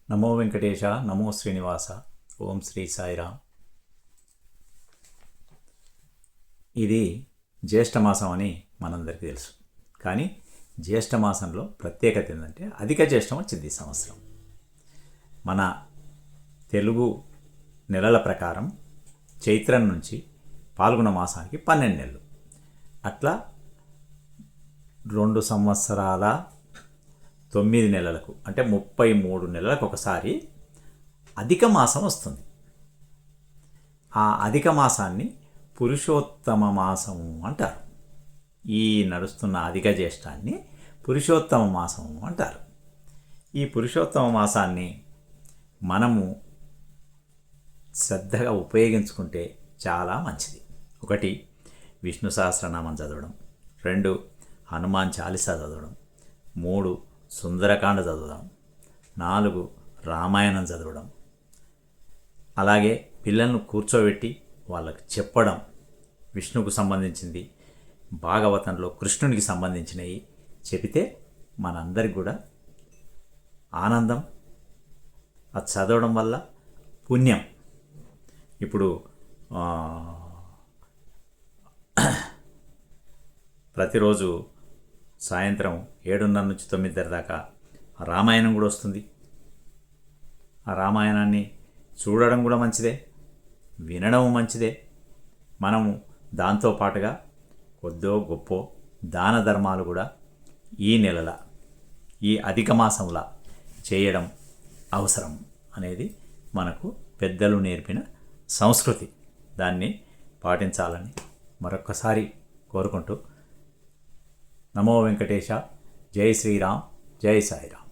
నమో వెంకటేశ, నమో శ్రీనివాస, ఓం శ్రీ సాయిరామ్. ఇది జ్యేష్ఠమాసం అని మనందరికీ తెలుసు. కానీ జ్యేష్ఠమాసంలో ప్రత్యేకత ఏంటంటే అధిక జ్యేష్టం వచ్చింది ఈ సంవత్సరం. మన తెలుగు నెలల ప్రకారం చైత్రం నుంచి పాల్గొన మాసానికి 12 నెలలు. అట్లా 2 సంవత్సరాల 9 నెలలకు అంటే 33 నెలలకు ఒకసారి అధిక మాసం వస్తుంది. ఆ అధిక మాసాన్ని పురుషోత్తమ మాసము అంటారు. ఈ నడుస్తున్న అధిక జ్యేష్ఠాన్ని పురుషోత్తమ మాసము అంటారు. ఈ పురుషోత్తమ మాసాన్ని మనము శ్రద్ధగా ఉపయోగించుకుంటే చాలా మంచిది. 1 విష్ణు సహస్రనామం చదవడం, 2 హనుమాన్ చాలీసా చదవడం, 3 సుందరకాండ చదవడం, 4 రామాయణం చదవడం, అలాగే పిల్లలను కూర్చోబెట్టి వాళ్ళకు చెప్పడం, విష్ణువుకు సంబంధించింది, భాగవతంలో కృష్ణునికి సంబంధించినవి చెబితే మనందరికి కూడా ఆనందం. అది చదవడం వల్ల పుణ్యం. ఇప్పుడు ప్రతిరోజు సాయంత్రం 7:30 నుంచి 9:30 దాకా రామాయణం కూడా వస్తుంది. ఆ రామాయణాన్ని చూడడం కూడా మంచిదే, వినడం మంచిదే. మనము దాంతో పాటుగా కొద్దో గొప్ప దాన ధర్మాలు కూడా ఈ నెలల ఈ అధిక మాసంలా చేయడం అవసరం అనేది మనకు పెద్దలు నేర్పిన సంస్కృతి. దాన్ని పాటించాలని మరొక్కసారి కోరుకుంటూ నమో వెంకటేశ, జై శ్రీరామ్, జై సాయిరామ్.